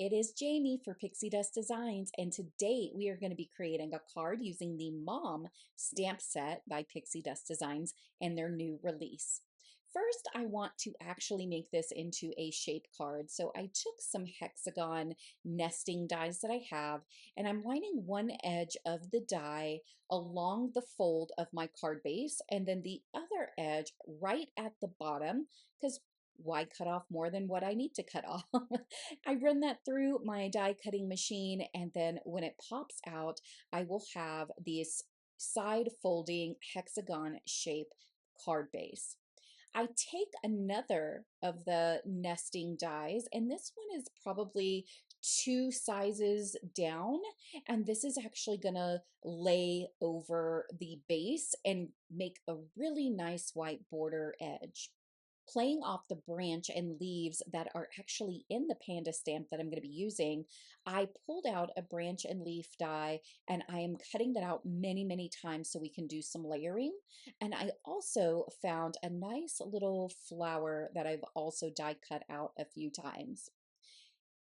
it is Jamie for Pixie Dust Designs, and today we are going to be creating a card using the Mom stamp set by Pixie Dust Designs and their new release. First, I want to actually make this into a shape card. So I took some hexagon nesting dies that I have, and I'm lining one edge of the die along the fold of my card base, and then the other edge right at the bottom, because why cut off more than what I need to cut off? I run that through my die cutting machine, and then when it pops out, I will have this side folding hexagon shape card base. I take another of the nesting dies, and this one is probably two sizes down, and this is actually gonna lay over the base and make a really nice white border edge. Playing off the branch and leaves that are actually in the Panda stamp that I'm going to be using, I pulled out a branch and leaf die, and I am cutting that out many times so we can do some layering. And I also found a nice little flower that I've also die cut out a few times.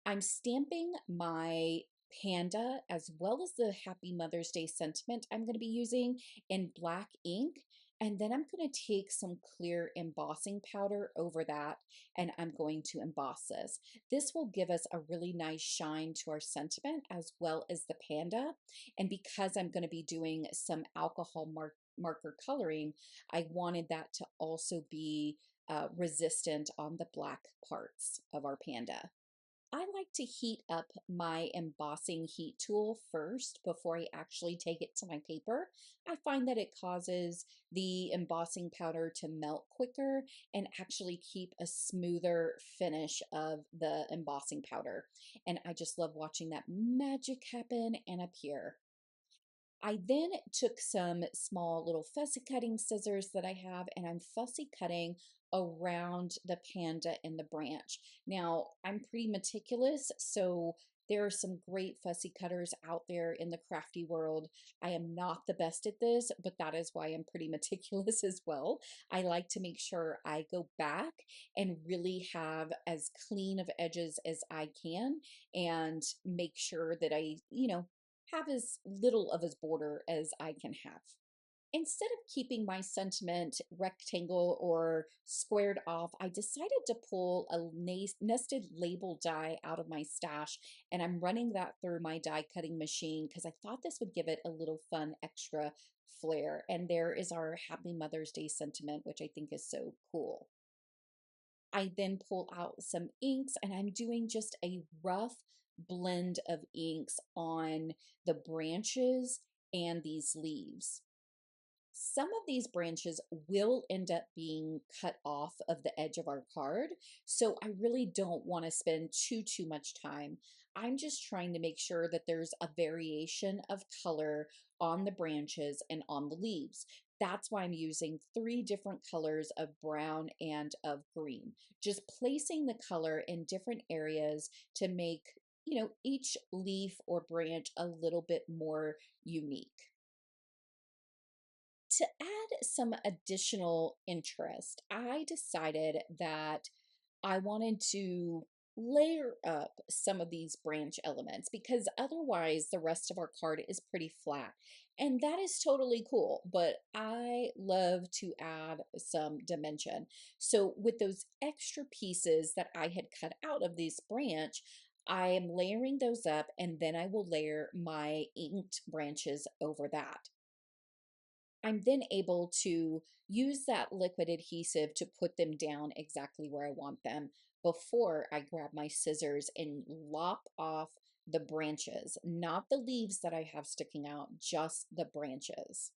I'm stamping my Panda as well as the Happy Mother's Day sentiment I'm going to be using in black ink. And then I'm going to take some clear embossing powder over that, and I'm going to emboss this. This will give us a really nice shine to our sentiment as well as the Panda. And because I'm going to be doing some alcohol marker coloring, I wanted that to also be resistant on the black parts of our Panda. I like to heat up my embossing heat tool first before I actually take it to my paper. I find that it causes the embossing powder to melt quicker and actually keep a smoother finish of the embossing powder. And I just love watching that magic happen and appear. I then took some small little fussy cutting scissors that I have, and I'm fussy cutting around the Panda and the branch. Now, I'm pretty meticulous, so there are some great fussy cutters out there in the crafty world. I am not the best at this, but that is why I'm pretty meticulous as well. I like to make sure I go back and really have as clean of edges as I can and make sure that I have as little of his border as I can have. Instead of keeping my sentiment rectangle or squared off, I decided to pull a nested label die out of my stash, and I'm running that through my die cutting machine because I thought this would give it a little fun extra flair. And there is our Happy Mother's Day sentiment, which I think is so cool. I then pull out some inks, and I'm doing just a rough blend of inks on the branches and these leaves. Some of these branches will end up being cut off of the edge of our card, so I really don't want to spend too much time. I'm just trying to make sure that there's a variation of color on the branches and on the leaves. That's why I'm using three different colors of brown and of green. Just placing the color in different areas to make each leaf or branch a little bit more unique. To add some additional interest, I decided that I wanted to layer up some of these branch elements because otherwise the rest of our card is pretty flat. And that is totally cool, but I love to add some dimension. So with those extra pieces that I had cut out of this branch, I am layering those up, and then I will layer my inked branches over that. I'm then able to use that liquid adhesive to put them down exactly where I want them before I grab my scissors and lop off the branches, not the leaves that I have sticking out, just the branches.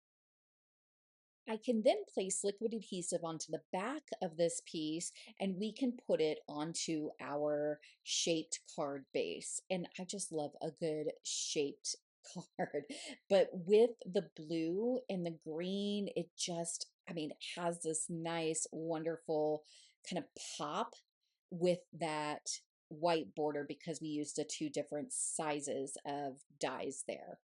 I can then place liquid adhesive onto the back of this piece, and we can put it onto our shaped card base. And I just love a good shaped card. But with the blue and the green, it just, I mean, it has this nice, wonderful kind of pop with that white border because we used the two different sizes of dies there.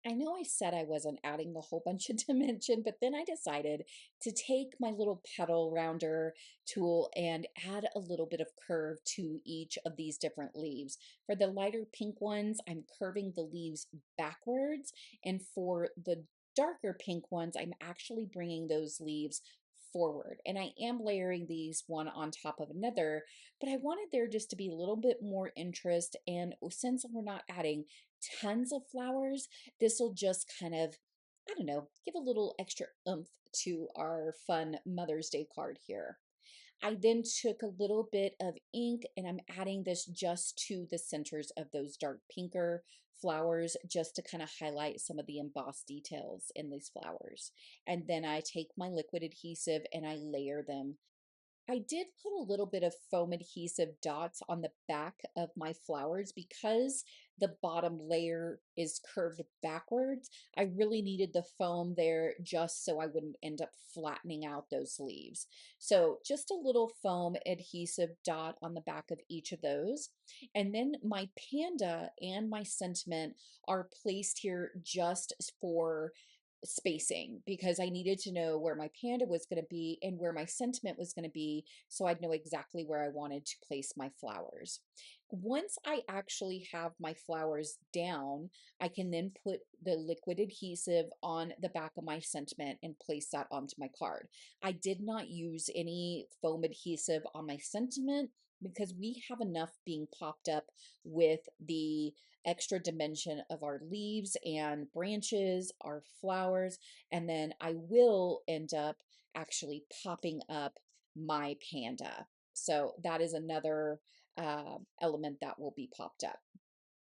I know I said I wasn't adding a whole bunch of dimension, but then I decided to take my little petal rounder tool and add a little bit of curve to each of these different leaves. For the lighter pink ones, I'm curving the leaves backwards, and for the darker pink ones, I'm actually bringing those leaves forward. And I am layering these one on top of another, but I wanted there just to be a little bit more interest. And since we're not adding tons of flowers, this will just kind of, I don't know, give a little extra oomph to our fun Mother's Day card here. I then took a little bit of ink and I'm adding this just to the centers of those dark pinker flowers just to kind of highlight some of the embossed details in these flowers. And then I take my liquid adhesive and I layer them. I did put a little bit of foam adhesive dots on the back of my flowers because the bottom layer is curved backwards. I really needed the foam there just so I wouldn't end up flattening out those leaves. So just a little foam adhesive dot on the back of each of those. And then my panda and my sentiment are placed here just for spacing because I needed to know where my panda was going to be and where my sentiment was going to be so I'd know exactly where I wanted to place my flowers. Once I actually have my flowers down, I can then put the liquid adhesive on the back of my sentiment and place that onto my card. I did not use any foam adhesive on my sentiment because we have enough being popped up with the extra dimension of our leaves and branches, our flowers, and then I will end up actually popping up my panda. So that is another element that will be popped up.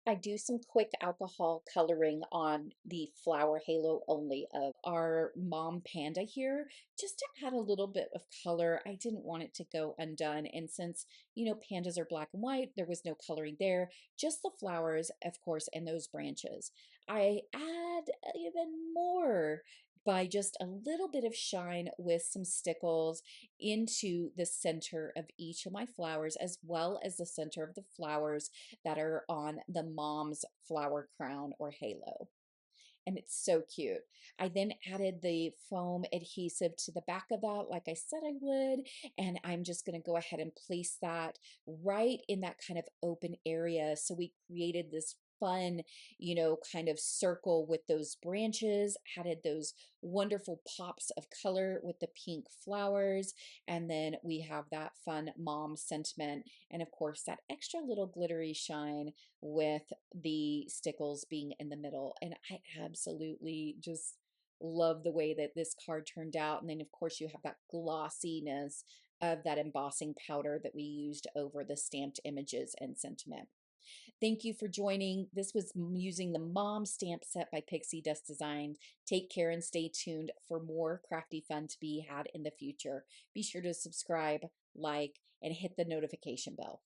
I do some quick alcohol coloring on the flower halo only of our mom panda here, just to add a little bit of color. I didn't want it to go undone. And since, pandas are black and white, there was no coloring there, just the flowers, of course, and those branches. I add even more by just a little bit of shine with some stickles into the center of each of my flowers, as well as the center of the flowers that are on the mom's flower crown or halo. And it's so cute. I then added the foam adhesive to the back of that, like I said I would, and I'm just going to go ahead and place that right in that kind of open area. So we created this fun, kind of circle with those branches, added those wonderful pops of color with the pink flowers, and then we have that fun mom sentiment, and of course that extra little glittery shine with the stickles being in the middle. And I absolutely just love the way that this card turned out. And then, of course, you have that glossiness of that embossing powder that we used over the stamped images and sentiment. Thank you for joining. This was using the Mom Stamp Set by Pixi Dust Designs. Take care and stay tuned for more crafty fun to be had in the future. Be sure to subscribe, like, and hit the notification bell.